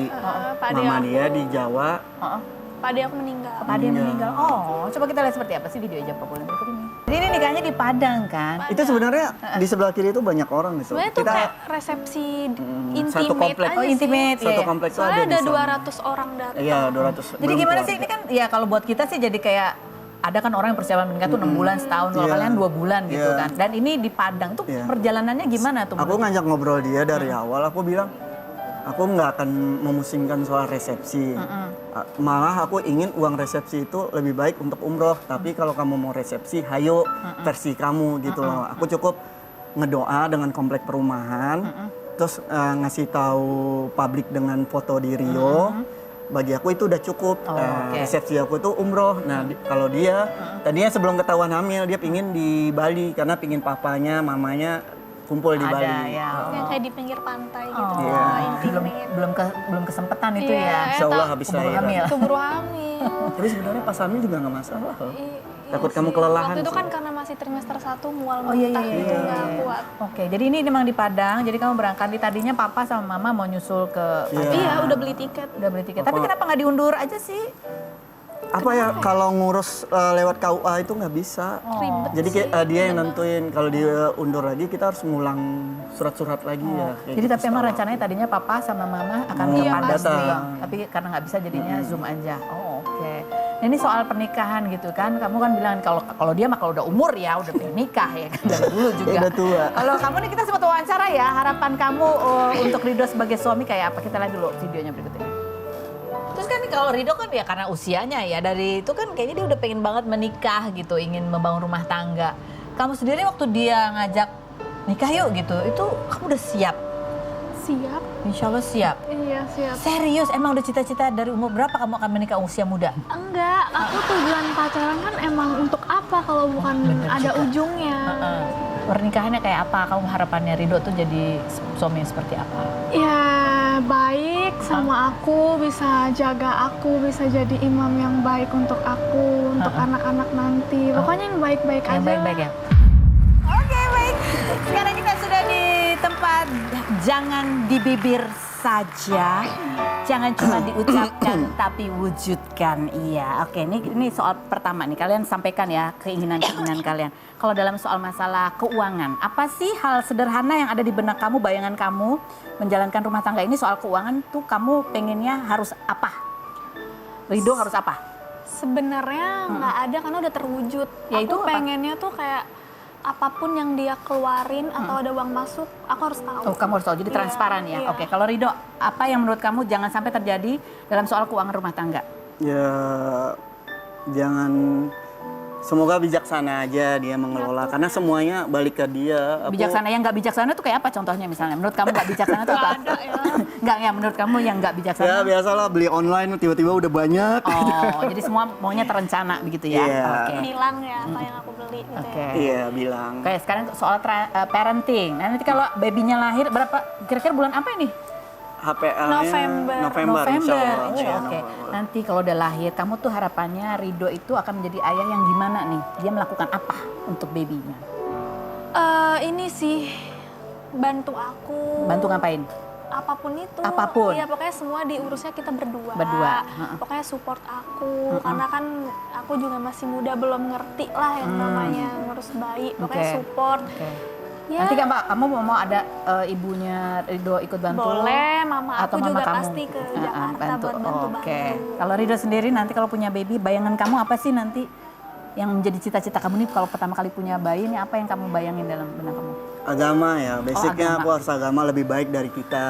Speaker 5: Pak
Speaker 4: Mama
Speaker 5: aku.
Speaker 4: dia di Jawa.
Speaker 1: Heeh.
Speaker 5: Pade aku meninggal.
Speaker 1: Tadi meninggal. Oh, coba kita lihat seperti apa sih video ijab kabul berikut ini. Jadi ini nikahnya di Padang kan?
Speaker 4: Itu sebenarnya di sebelah kiri itu banyak orang gitu.
Speaker 5: Sebenarnya tuh kayak resepsi
Speaker 4: satu
Speaker 5: intimate
Speaker 4: komplek.
Speaker 5: aja
Speaker 1: Oh, intimate,
Speaker 5: sih.
Speaker 4: Satu
Speaker 1: iya.
Speaker 4: kompleks tuh
Speaker 5: Soalnya
Speaker 4: ada
Speaker 5: ada
Speaker 4: di sana.
Speaker 5: 200 orang datang.
Speaker 4: Iya, 200.
Speaker 1: Jadi
Speaker 4: belum
Speaker 1: gimana sih
Speaker 4: keluarga.
Speaker 1: ini kan ya kalau buat kita sih jadi kayak ada kan orang yang persiapan menikah tuh 6 bulan, setahun, kalau
Speaker 4: Iya.
Speaker 1: kalian 2 bulan gitu
Speaker 4: Iya.
Speaker 1: kan. Dan ini di Padang tuh
Speaker 4: Iya.
Speaker 1: perjalanannya gimana tuh?
Speaker 4: Aku ngajak ngobrol dia dari awal, aku bilang aku nggak akan memusingkan soal resepsi. Malah aku ingin uang resepsi itu lebih baik untuk umroh. Tapi kalau kamu mau resepsi, hayo versi kamu gitu loh. Aku cukup ngedoa dengan komplek perumahan, terus ngasih tahu publik dengan foto di Rio. Bagi aku itu udah cukup.
Speaker 1: oke.
Speaker 4: Resepsi aku tuh umroh. Nah kalau dia tadinya sebelum ketahuan hamil dia pingin di Bali karena pingin papanya, mamanya kumpul di
Speaker 1: Ada
Speaker 4: Bali.
Speaker 1: ya.
Speaker 5: Yang kayak di pinggir pantai gitu.
Speaker 1: Oh,
Speaker 4: Iya.
Speaker 1: belum kesempatan itu
Speaker 5: Iya,
Speaker 1: ya.
Speaker 4: Insya Allah habis
Speaker 1: Keburu
Speaker 4: lahiran.
Speaker 1: hamil.
Speaker 5: Keburu hamil.
Speaker 4: Tapi sebenarnya pas hamil juga nggak masalah loh.
Speaker 5: Iya
Speaker 4: Takut
Speaker 5: sih.
Speaker 4: kamu kelelahan
Speaker 5: Waktu itu
Speaker 4: sih.
Speaker 5: kan karena masih trimester 1 mual
Speaker 1: Oh iya
Speaker 5: muntah
Speaker 1: iya
Speaker 5: gitu
Speaker 1: iya.
Speaker 5: nggak kuat.
Speaker 1: Oke, jadi ini memang di Padang. Jadi kamu berangkat tadinya papa sama mama mau nyusul ke
Speaker 4: Iya.
Speaker 5: Iya, udah beli tiket.
Speaker 1: udah beli tiket. Tapi kenapa nggak diundur aja sih?
Speaker 4: apa ya, kalau ngurus lewat KUA itu nggak bisa.
Speaker 5: Ribet
Speaker 4: Jadi
Speaker 5: sih.
Speaker 4: dia yang nentuin. Kalau dia undur lagi, kita harus ngulang surat-surat lagi ya. kayak
Speaker 1: Jadi
Speaker 4: gitu
Speaker 1: tapi emang
Speaker 4: sekarang.
Speaker 1: rencananya tadinya papa sama mama akan ke
Speaker 4: Iya,
Speaker 1: Padang
Speaker 4: datang.
Speaker 1: juga. Tapi karena nggak bisa jadinya Zoom aja. Oh oke. Nah, ini soal pernikahan gitu kan. Kamu kan bilang kalau dia mah kalau udah umur ya udah pengen nikah ya kan dari dulu juga.
Speaker 4: Udah tua.
Speaker 1: Kalau kamu nih kita sempat wawancara ya. Harapan kamu untuk Ridho sebagai suami kayak apa? Kita lihat dulu videonya berikut ini. Terus kan kalau Ridho kan ya karena usianya ya dari itu kan kayaknya dia udah pengen banget menikah gitu, ingin membangun rumah tangga. Kamu sendiri waktu dia ngajak nikah yuk gitu, itu kamu udah siap?
Speaker 5: Siap.
Speaker 1: Insya Allah siap.
Speaker 5: Iya, siap.
Speaker 1: Serius, emang udah cita-cita dari umur berapa kamu akan menikah usia muda?
Speaker 5: Enggak, aku tujuan pacaran kan emang untuk apa kalau bukan
Speaker 1: Bener
Speaker 5: ada
Speaker 1: juga.
Speaker 5: ujungnya.
Speaker 1: Pernikahannya kayak apa? Kamu harapannya Ridho tuh jadi suami yang seperti apa?
Speaker 5: Ya baik sama aku, bisa jaga aku, bisa jadi imam yang baik untuk aku, untuk anak-anak nanti. Pokoknya yang baik-baik aja.
Speaker 1: Yang baik-baik ya? Oke, baik. Sekarang kita sudah di tempat jangan di bibir saja, jangan cuma diucapkan tapi wujudkan. Iya, oke. Ini soal pertama nih. Kalian sampaikan ya keinginan-keinginan kalian. Kalau dalam soal masalah keuangan, apa sih hal sederhana yang ada di benak kamu, bayangan kamu menjalankan rumah tangga ini soal keuangan tuh kamu pengennya harus apa? Ridho harus apa?
Speaker 5: Sebenarnya nggak ada karena udah terwujud.
Speaker 1: Ya, itu
Speaker 5: Aku
Speaker 1: apa?
Speaker 5: pengennya tuh kayak apapun yang dia keluarin atau ada uang masuk, aku harus tahu.
Speaker 1: Oh, kamu harus tahu. Jadi
Speaker 5: Iya,
Speaker 1: transparan ya.
Speaker 5: iya.
Speaker 1: Oke, kalau Ridho, apa yang menurut kamu jangan sampai terjadi dalam soal keuangan rumah tangga?
Speaker 4: Ya jangan, semoga bijaksana aja dia mengelola karena semuanya balik ke dia.
Speaker 1: Bijaksana yang nggak bijaksana tuh kayak apa contohnya misalnya? Menurut kamu nggak bijaksana tuh apa?
Speaker 5: Nggak ada ya.
Speaker 1: Nggak ya, menurut kamu yang nggak
Speaker 4: Ya
Speaker 1: bijaksana?
Speaker 4: biasalah beli online tiba-tiba udah banyak.
Speaker 1: Oh, jadi semua maunya terencana begitu ya?
Speaker 4: Iya.
Speaker 1: Oke.
Speaker 5: Bilang ya apa yang aku beli gitu
Speaker 1: Oke.
Speaker 5: ya.
Speaker 4: Iya bilang.
Speaker 1: Oke, sekarang soal parenting. Nah, nanti kalau babynya lahir berapa? Kira-kira bulan apa ini?
Speaker 4: HPL-nya November insya Allah.
Speaker 1: Oh,
Speaker 4: Insya
Speaker 1: oke.
Speaker 4: Allah.
Speaker 1: Nanti kalau udah lahir, kamu tuh harapannya Ridho itu akan menjadi ayah yang gimana nih? Dia melakukan apa untuk babynya?
Speaker 5: Ini sih bantu aku.
Speaker 1: Bantu ngapain?
Speaker 5: Apapun itu.
Speaker 1: Apapun.
Speaker 5: Iya, pokoknya semua diurusnya kita berdua.
Speaker 1: Berdua, heeh.
Speaker 5: Pokoknya support aku. Karena kan aku juga masih muda, belum ngerti lah yang namanya ngurus bayi. Pokoknya
Speaker 1: Oke.
Speaker 5: support.
Speaker 1: Oke.
Speaker 5: Ya,
Speaker 1: Nanti kan Mbak, kamu mau ada ibunya Ridho ikut bantu?
Speaker 5: boleh, mama
Speaker 1: Atau
Speaker 5: aku
Speaker 1: mama
Speaker 5: juga
Speaker 1: kamu?
Speaker 5: pasti ke
Speaker 1: Ah,
Speaker 5: Jakarta
Speaker 1: bantu.
Speaker 5: buat bantu-bantu.
Speaker 1: Oke. Kalau Ridho sendiri nanti kalau punya baby, bayangan kamu apa sih nanti yang menjadi cita-cita kamu nih kalau pertama kali punya bayi ini apa yang kamu bayangin dalam benak kamu?
Speaker 4: Agama ya, basicnya
Speaker 1: agama.
Speaker 4: aku harus agama lebih baik dari kita.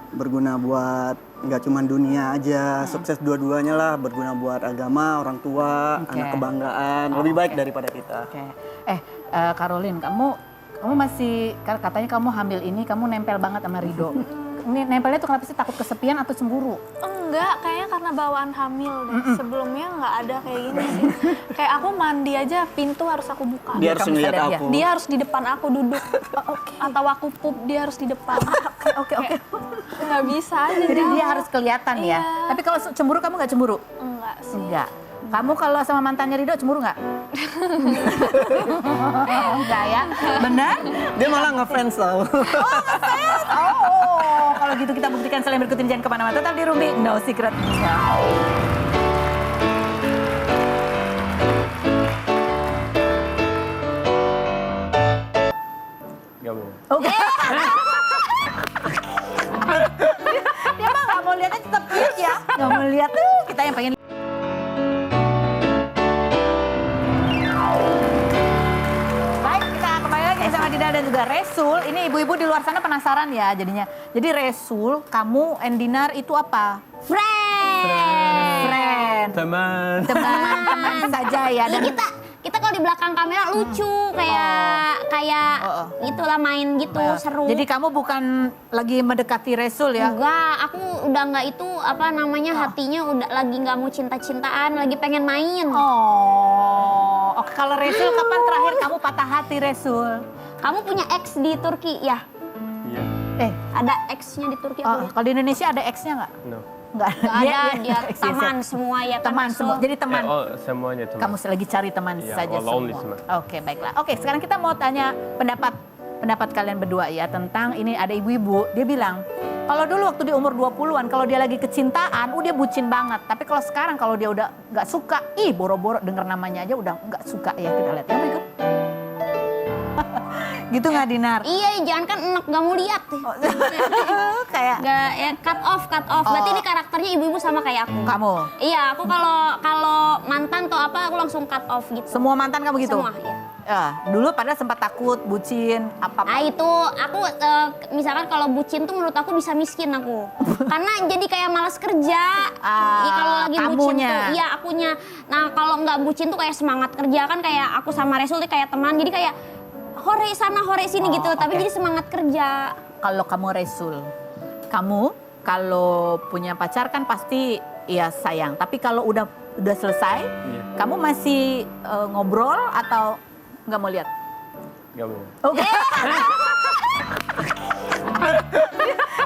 Speaker 4: Berguna buat nggak cuma dunia aja, sukses dua-duanya lah, berguna buat agama, orang tua,
Speaker 1: Oke.
Speaker 4: anak kebanggaan, lebih baik daripada kita.
Speaker 1: Oke. Caroline, kamu masih katanya kamu hamil ini kamu nempel banget sama Ridho. Ini nempelnya tuh kenapa sih, takut kesepian atau cemburu?
Speaker 5: Enggak, kayaknya karena bawaan hamil deh. Sebelumnya nggak ada kayak gini sih. Kayak aku mandi aja, pintu harus aku buka.
Speaker 4: Dia harus
Speaker 1: kamu
Speaker 4: ngeliat
Speaker 1: sadar dia.
Speaker 4: aku.
Speaker 5: Dia harus di depan aku duduk. Atau aku pup, dia harus di depan.
Speaker 1: Oke.
Speaker 5: Nggak bisa aja.
Speaker 1: Jadi dia
Speaker 5: jauh.
Speaker 1: harus kelihatan ya.
Speaker 5: Iya.
Speaker 1: Tapi kalau cemburu kamu nggak cemburu?
Speaker 5: Enggak sih.
Speaker 1: Enggak. Kamu kalau sama mantannya Ridho cemburu nggak? Enggak ya? Benar?
Speaker 4: Dia malah ngefans tau.
Speaker 1: Oh, kalau gitu kita buktikan selain berikut ini jangan kemana-mana. Tetap di Rumbi, no secret.
Speaker 3: Gak mau.
Speaker 1: Oke. Dia mah nggak mau lihatnya tetap cute ya. Nggak mau lihat tuh kita yang pengen. Baik, kita kembali lagi sama Dina dan juga Resul. Ini ibu-ibu di luar sana penasaran ya jadinya. Jadi Resul, kamu and Dinar itu apa? Friend.
Speaker 3: Teman.
Speaker 1: Teman saja ya. Dan
Speaker 2: Kita kalau di belakang kamera lucu kayak gitulah main gitu seru.
Speaker 1: Jadi kamu bukan lagi mendekati Resul ya?
Speaker 2: Enggak, aku udah nggak itu apa namanya hatinya udah lagi nggak mau cinta-cintaan, lagi pengen main.
Speaker 1: Oh, oke. Kalau Resul kapan terakhir kamu patah hati Resul?
Speaker 2: Kamu punya ex di Turki ya?
Speaker 3: Iya.
Speaker 2: Ada ex-nya di Turki?
Speaker 1: Kalau di Indonesia ada ex-nya nggak?
Speaker 3: No.
Speaker 1: Nggak
Speaker 2: Nggak ada, dia
Speaker 1: ex,
Speaker 2: teman semua ya kan?
Speaker 1: Teman semua. Jadi teman.
Speaker 3: Semuanya teman.
Speaker 1: Kamu lagi cari teman
Speaker 3: Iya,
Speaker 1: saja
Speaker 3: only
Speaker 1: semua.
Speaker 3: teman.
Speaker 1: Oke, baiklah. Oke, sekarang kita mau tanya pendapat kalian berdua ya tentang ini ada ibu-ibu. Dia bilang Kalau dulu waktu di umur 20-an, kalau dia lagi kecintaan, dia bucin banget. Tapi kalau sekarang kalau dia udah nggak suka, boro-boro denger namanya aja udah nggak suka ya, kita lihat ya berikut. Gitu nggak Dinar?
Speaker 2: Iya, jangan kan enak gak mau lihat.
Speaker 1: Kayak
Speaker 2: Gak, ya cut off. Berarti ini karakternya ibu-ibu sama kayak aku.
Speaker 1: kamu.
Speaker 2: Iya, aku kalau mantan atau apa aku langsung cut off gitu.
Speaker 1: Semua mantan kamu gitu?
Speaker 2: Semua, iya.
Speaker 1: Dulu pada sempat takut, bucin, apa?
Speaker 2: Nah itu aku misalkan kalau bucin tuh menurut aku bisa miskin aku. Karena jadi kayak malas kerja. Iya, kalau lagi bucin
Speaker 1: kamunya.
Speaker 2: tuh, iya akunya. Nah kalau nggak bucin tuh kayak semangat kerja kan kayak aku sama Resul tuh kayak teman. Jadi kayak hore sana hore sini gitu. Tapi
Speaker 1: oke.
Speaker 2: jadi semangat kerja.
Speaker 1: Kalau kamu Resul, kamu kalau punya pacar kan pasti ya sayang. Tapi kalau udah selesai, kamu masih ngobrol atau nggak mau lihat?
Speaker 3: Nggak mau.
Speaker 1: Oke.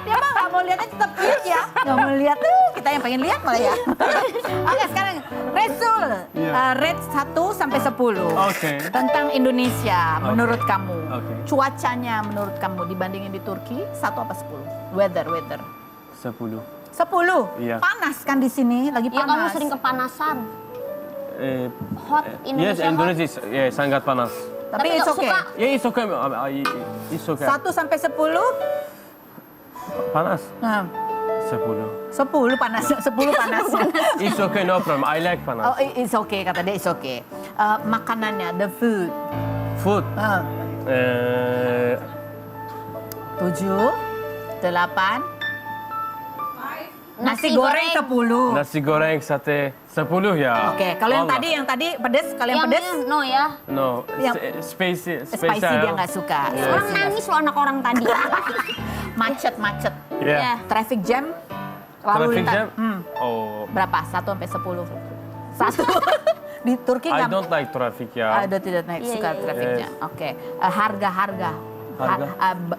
Speaker 1: Dia mah nggak mau lihatnya tetap lihat ya. Nggak mau lihat tuh, kita yang pengen lihat malah ya. Oke, sekarang Resul, rate 1 sampai 10.
Speaker 3: Oke.
Speaker 1: Tentang Indonesia, menurut kamu.
Speaker 3: Oke.
Speaker 1: Cuacanya menurut kamu dibandingin di Turki, 1 apa 10? Weather.
Speaker 3: 10.
Speaker 1: 10?
Speaker 3: Iya.
Speaker 1: Panas kan di sini, lagi
Speaker 2: Ya kamu
Speaker 1: panas.
Speaker 2: sering kepanasan. Hot
Speaker 3: Yes,
Speaker 2: Indonesia hot.
Speaker 3: Indonesia sangat panas.
Speaker 1: Tapi
Speaker 2: Tapi
Speaker 1: it's
Speaker 2: nggak
Speaker 1: okay.
Speaker 2: suka.
Speaker 3: Ya, it's okay. It's okay.
Speaker 1: 1 sampai 10?
Speaker 3: Panas.
Speaker 1: Nah,
Speaker 3: 10.
Speaker 1: 10 panas, 10 panas.
Speaker 3: It's okay, no problem. I like panas.
Speaker 1: Oh, it's okay, kata dia, it's okay. Makanannya, the food.
Speaker 3: Food.
Speaker 1: 7, 8. Nasi goreng 10.
Speaker 3: Nasi goreng sate 10 ya.
Speaker 1: Oke, kalau yang
Speaker 3: Allah.
Speaker 1: tadi pedes, kalau yang pedes,
Speaker 2: no ya.
Speaker 3: No,
Speaker 1: Yang-
Speaker 3: spicy.
Speaker 1: spicy dia nggak suka.
Speaker 2: Orang nangis loh anak orang tadi.
Speaker 1: Macet.
Speaker 3: Yeah.
Speaker 1: Traffic jam, lalu
Speaker 3: Traffic
Speaker 1: lintas.
Speaker 3: jam? Oh,
Speaker 1: Berapa? 1 sampai 10. 1. Di Turki
Speaker 3: I
Speaker 1: nggak?
Speaker 3: don't like traffic ya.
Speaker 1: Ada tidak naik
Speaker 2: Iya,
Speaker 1: suka
Speaker 2: iya, iya.
Speaker 1: trafficnya. Oke. Harga.
Speaker 3: Harga?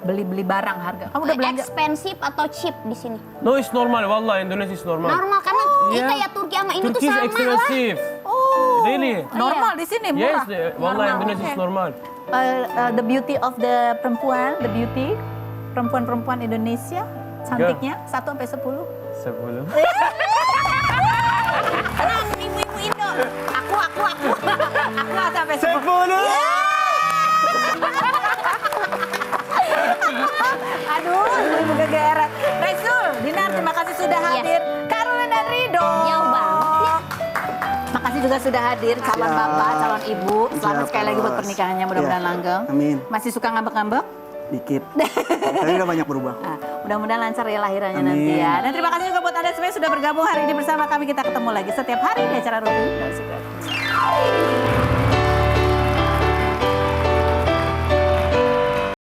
Speaker 1: Beli beli-barang harga. Kamu udah belanja?
Speaker 2: Expensive atau cheap di sini?
Speaker 3: No, it's normal. Wallah, Indonesia is normal.
Speaker 2: Normal karena
Speaker 3: Yeah.
Speaker 2: kayak Turki sama Indo tuh
Speaker 3: Turkey is
Speaker 2: sama lah.
Speaker 3: expensive.
Speaker 1: Oh.
Speaker 3: Really?
Speaker 1: Normal di sini murah.
Speaker 3: Yes, wallah Indonesia is
Speaker 1: oke.
Speaker 3: normal.
Speaker 1: The beauty of the perempuan, perempuan Indonesia, cantiknya 1 sampai 10.
Speaker 3: 10.
Speaker 1: Tenang, ibu-ibu Indo. Aku. Aku sampai 10.
Speaker 3: 10.
Speaker 1: Aduh, ibu-ibu kegeeran. Resul, Dinar, terima kasih sudah hadir. Karolin dan Rido.
Speaker 2: Jauh banget.
Speaker 1: Makasih juga sudah hadir, calon
Speaker 4: Siap.
Speaker 1: bapak, calon ibu. Selamat
Speaker 4: Siap,
Speaker 1: sekali lagi buat
Speaker 4: Bos.
Speaker 1: pernikahannya, mudah-mudahan
Speaker 4: Iya.
Speaker 1: langgeng.
Speaker 4: Amin.
Speaker 1: Masih suka ngambek-ngambek?
Speaker 4: Dikit. Tapi udah banyak berubah.
Speaker 1: Nah, mudah-mudahan lancar ya lahirannya
Speaker 4: Amin.
Speaker 1: nanti ya. Dan terima kasih juga buat Anda semua yang sudah bergabung hari ini bersama kami. Kita ketemu lagi setiap hari di acara rutin.